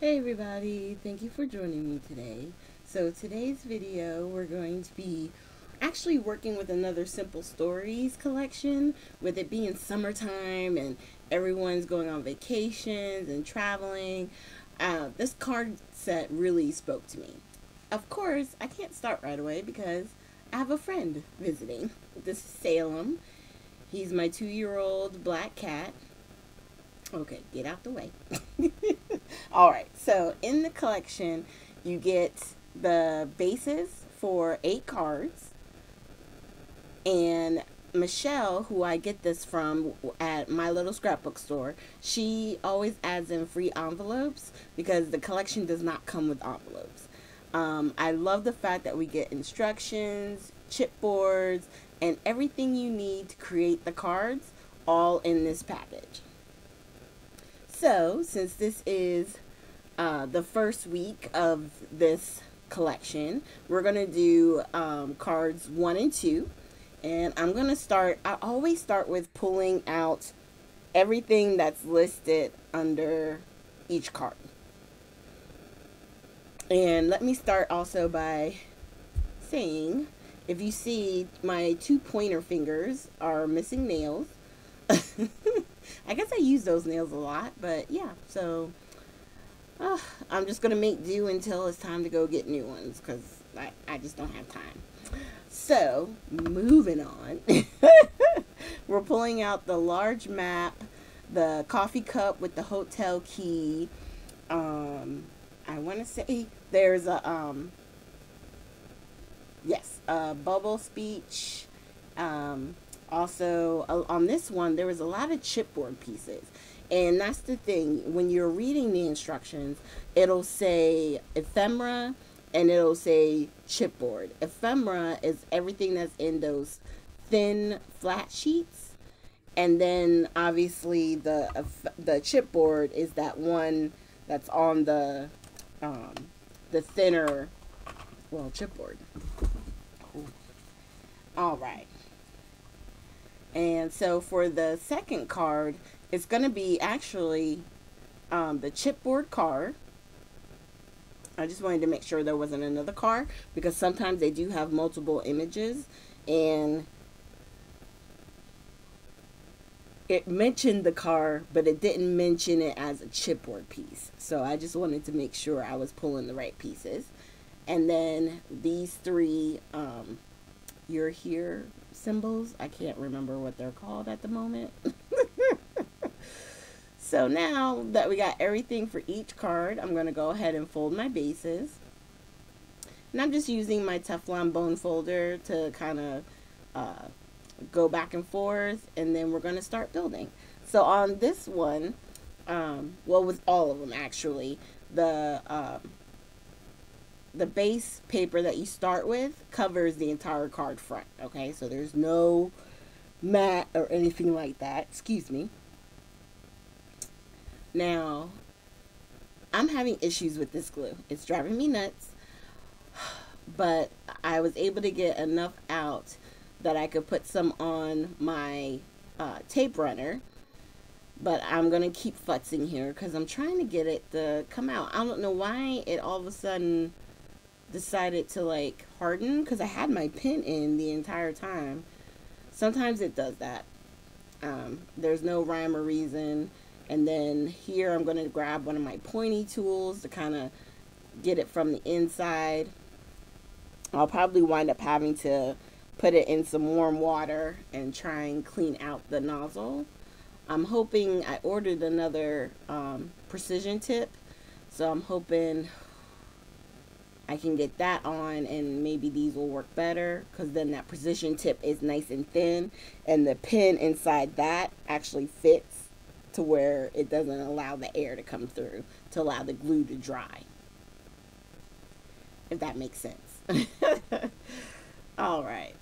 Hey everybody, thank you for joining me today. So today's video we're going to be actually working with another Simple Stories collection, with it being summertime and everyone's going on vacations and traveling. This card set really spoke to me. Of course, I can't start right away because I have a friend visiting. This is Salem. He's my 2-year-old black cat. Okay, get out the way. All right, so in the collection, you get the bases for 8 cards, and Michelle, who I get this from at my little scrapbook store, she always adds in free envelopes because the collection does not come with envelopes. I love the fact that we get instructions, chipboards, and everything you need to create the cards all in this package. So, since this is the first week of this collection, we're going to do cards 1 and 2. And I'm going to start, I always start with pulling out everything that's listed under each card. And let me start also by saying, if you see my 2 pointer fingers are missing nails. I guess I use those nails a lot, but yeah, so I'm just going to make do until it's time to go get new ones because I just don't have time. So, moving on. We're pulling out the large map, the coffee cup with the hotel key. I want to say there's a bubble speech. Also, on this one, there was a lot of chipboard pieces. And that's the thing. When you're reading the instructions, it'll say ephemera and it'll say chipboard. Ephemera is everything that's in those thin, flat sheets. And then, obviously, the chipboard is that one that's on the thinner, well, chipboard. All right. And so for the second card, it's going to be actually the chipboard card. I just wanted to make sure there wasn't another card because sometimes they do have multiple images, and it mentioned the card, but it didn't mention it as a chipboard piece. So I just wanted to make sure I was pulling the right pieces. And then these 3 you're here symbols. I can't remember what they're called at the moment. So now that we got everything for each card, I'm going to go ahead and fold my bases. And I'm just using my Teflon bone folder to kind of go back and forth, and then we're going to start building. So on this one, well, with all of them actually, the base paper that you start with covers the entire card front, okay? So there's no mat or anything like that. Excuse me. Now, I'm having issues with this glue. It's driving me nuts, but I was able to get enough out that I could put some on my tape runner, but I'm going to keep futzing here because I'm trying to get it to come out. I don't know why it all of a sudden decided to like harden because I had my pin in the entire time. Sometimes it does that. There's no rhyme or reason. And then here I'm going to grab one of my pointy tools to kind of get it from the inside. I'll probably wind up having to put it in some warm water and try and clean out the nozzle. I'm hoping, I ordered another precision tip, so I'm hoping I can get that on and maybe these will work better, because then that precision tip is nice and thin and the pin inside that actually fits to where it doesn't allow the air to come through to allow the glue to dry, if that makes sense. All right,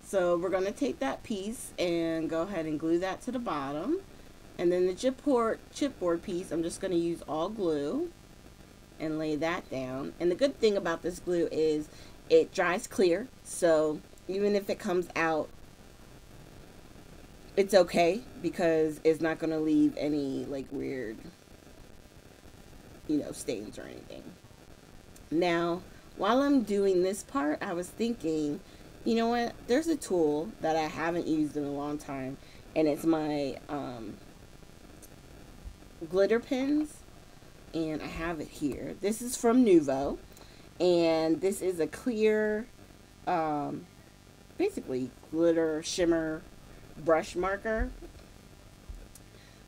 so we're going to take that piece and go ahead and glue that to the bottom, and then the chipboard piece I'm just going to use all glue and lay that down. And the good thing about this glue is it dries clear, so even if it comes out, it's okay because it's not going to leave any like weird stains or anything. Now, while I'm doing this part, I was thinking, you know what? There's a tool that I haven't used in a long time, and it's my glitter pens, and I have it here. This is from Nuvo, and this is a clear, um, basically glitter shimmer brush marker.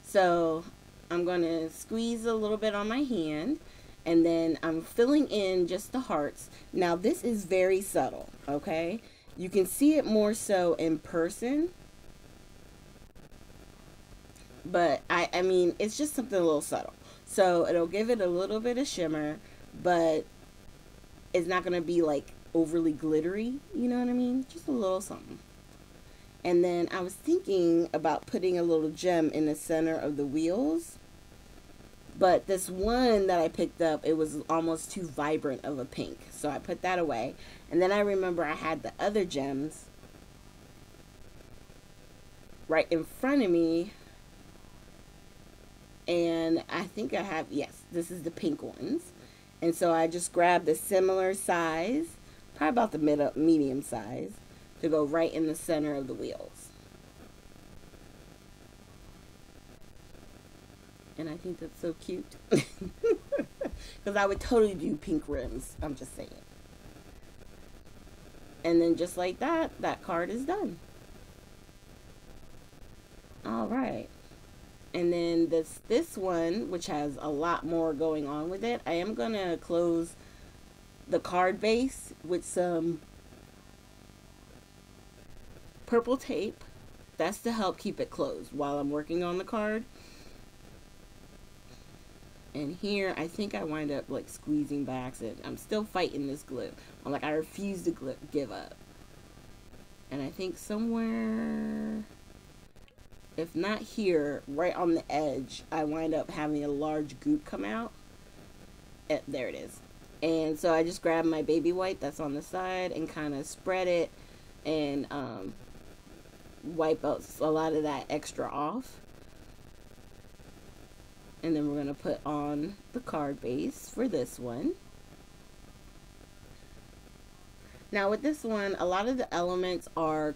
So I'm going to squeeze a little bit on my hand, and then I'm filling in just the hearts. Now this is very subtle, okay? You can see it more so in person, but I mean, it's just something a little subtle. So it'll give it a little bit of shimmer, but it's not going to be like overly glittery, you know what I mean? Just a little something. And then I was thinking about putting a little gem in the center of the wheels. But this one that I picked up, it was almost too vibrant of a pink. So I put that away. And then I remember I had the other gems right in front of me. And I think I have, yes, this is the pink ones. And so I just grabbed a similar size, probably about the medium size, to go right in the center of the wheels. And I think that's so cute. Because I would totally do pink rims. I'm just saying. And then just like that, that card is done. All right. And then this one, which has a lot more going on with it, I am going to close the card base with some purple tape. That's to help keep it closed while I'm working on the card. And here, I think I wind up like squeezing by accident. I'm still fighting this glue. I'm like, I refuse to give up. And I think somewhere, if not here, right on the edge, I wind up having a large goop come out. There it is. And so I just grab my baby wipe that's on the side and kind of spread it and wipe out a lot of that extra off. And then we're going to put on the card base for this one. Now with this one, a lot of the elements are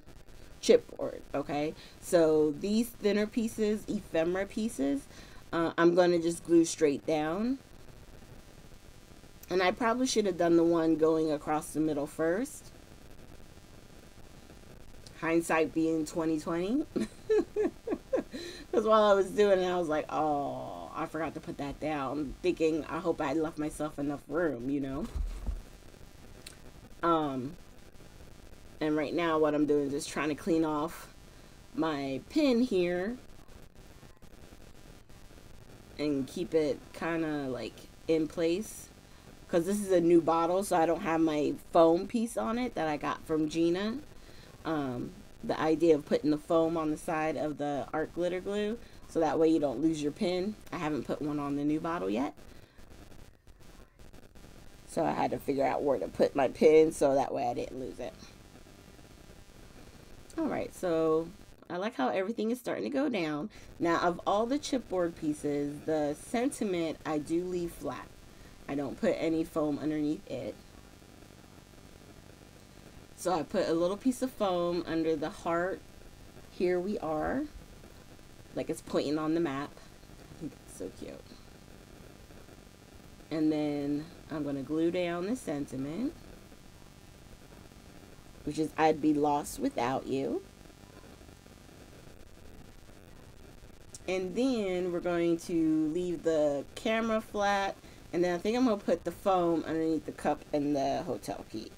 chipboard, okay? So these thinner pieces, ephemera pieces, I'm going to just glue straight down. And I probably should have done the one going across the middle first. Hindsight being 2020. Because while I was doing it, I was like, oh, I forgot to put that down. Thinking, I hope I left myself enough room, you know? And right now what I'm doing is just trying to clean off my pin here. And keep it kind of like in place. Because this is a new bottle, so I don't have my foam piece on it that I got from Gina. The idea of putting the foam on the side of the art glitter glue so that way you don't lose your pin. I haven't put one on the new bottle yet. So I had to figure out where to put my pin so that way I didn't lose it. Alright, so I like how everything is starting to go down. Now, of all the chipboard pieces, the sentiment I do leave flat. I don't put any foam underneath it. So I put a little piece of foam under the heart. Here we are. Like it's pointing on the map. I think that's so cute. And then I'm going to glue down the sentiment. Which is, I'd be lost without you. And then we're going to leave the camera flat. And then I think I'm going to put the foam underneath the cup and the hotel key.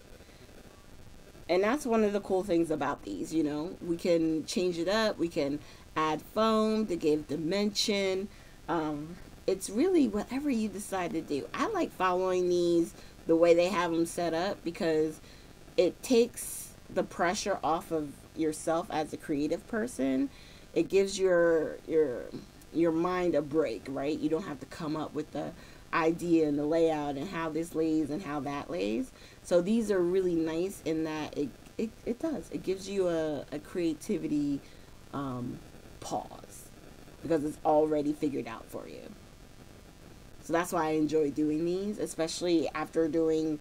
And that's one of the cool things about these, you know. We can change it up. We can add foam to give dimension. It's really whatever you decide to do. I like following these the way they have them set up because it takes the pressure off of yourself as a creative person. It gives your mind a break, right? You don't have to come up with the idea and the layout and how this lays and how that lays. So these are really nice in that it gives you a creativity pause because it's already figured out for you. So that's why I enjoy doing these, especially after doing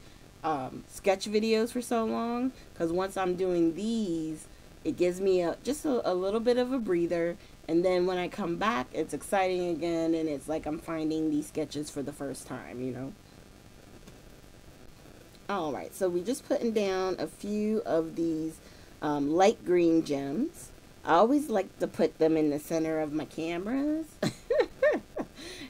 sketch videos for so long, because once I'm doing these, it gives me just a little bit of a breather, and then when I come back, it's exciting again, and it's like I'm finding these sketches for the first time, you know. Alright, so we're just putting down a few of these light green gems. I always like to put them in the center of my cameras.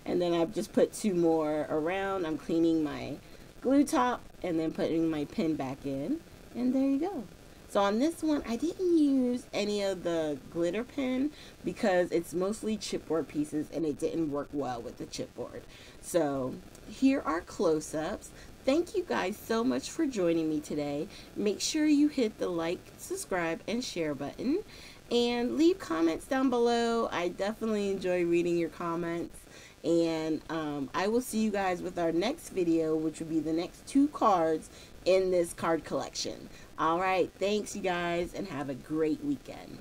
And then I've just put two more around. I'm cleaning my glue top and then putting my pin back in. And there you go. So on this one, I didn't use any of the glitter pen because it's mostly chipboard pieces and it didn't work well with the chipboard. So here are close-ups. Thank you guys so much for joining me today. Make sure you hit the like, subscribe, and share button. And leave comments down below. I definitely enjoy reading your comments. And I will see you guys with our next video, which will be the next 2 cards in this card collection. Alright, thanks you guys, and have a great weekend.